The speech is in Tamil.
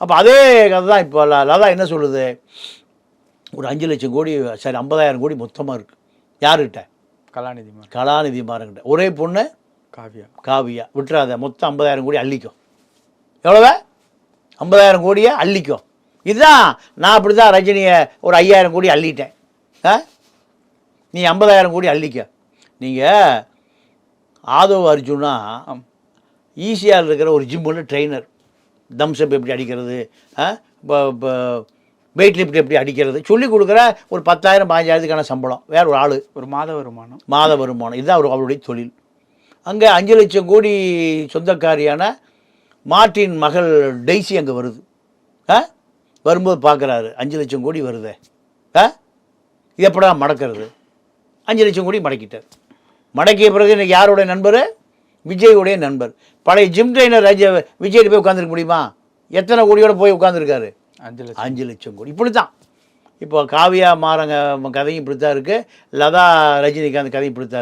அப்போ அதே கதை தான் இப்போ லதா என்ன சொல்லுது, ஒரு 5 லட்சம் கோடி, சரி 50,000 கோடி மொத்தமாக இருக்குது. யாருக்கிட்ட? கலாநிதி மாறன்கிட்ட. ஒரே பொண்ணு காவியா. விட்டுறாத, மொத்தம் 50,000 கோடி அள்ளிக்கும். எவ்வளோ? 50,000 கோடியை அள்ளிக்கும். இதுதான் நான் அப்படி தான் ரஜினியை ஒரு 5,000 கோடி அள்ளிட்டேன். நீ 50,000 கோடி அள்ளிக்க. நீங்கள் ஆதவ் அர்ஜுனா ஈஸியாக இருக்கிற ஒரு ஜிம்மில் ட்ரெயினர், தம்ஸ்அப் எப்படி அடிக்கிறது, இப்போ வெயிட் லிஃப்ட் எப்படி அடிக்கிறது சொல்லிக் கொடுக்குற, ஒரு 10,000 15,000க்கான சம்பளம், வேற ஒரு ஆள், ஒரு மாத வருமானம். இதுதான் அவருடைய தொழில். அங்கே 5 லட்சம் கோடி சொந்தக்காரியான மார்ட்டின் மகள் டெய்ஸி அங்கே வருது. வரும்போது பார்க்குறாரு 5 லட்சம் கோடி வருதே, இது எப்படா மடக்கிறது? 5 லட்சம் கோடி மடக்கிட்டார். மடக்கிய பிறகு இன்றைக்கி யாருடைய நண்பர்? விஜயுடைய நண்பர். பழைய ஜிம் ட்ரெயினர் விஜய் போய் உட்காந்துருக்க முடியுமா? எத்தனை கோடியோடு போய் உட்காந்துருக்காரு? 5 லட்சம் கோடி. இப்படி தான் இப்போ காவியா மாறங்க கதையும் இப்படி தான் இருக்குது, லதா ரஜினிகாந்த் கதையும் இப்படி தான் இருக்குது.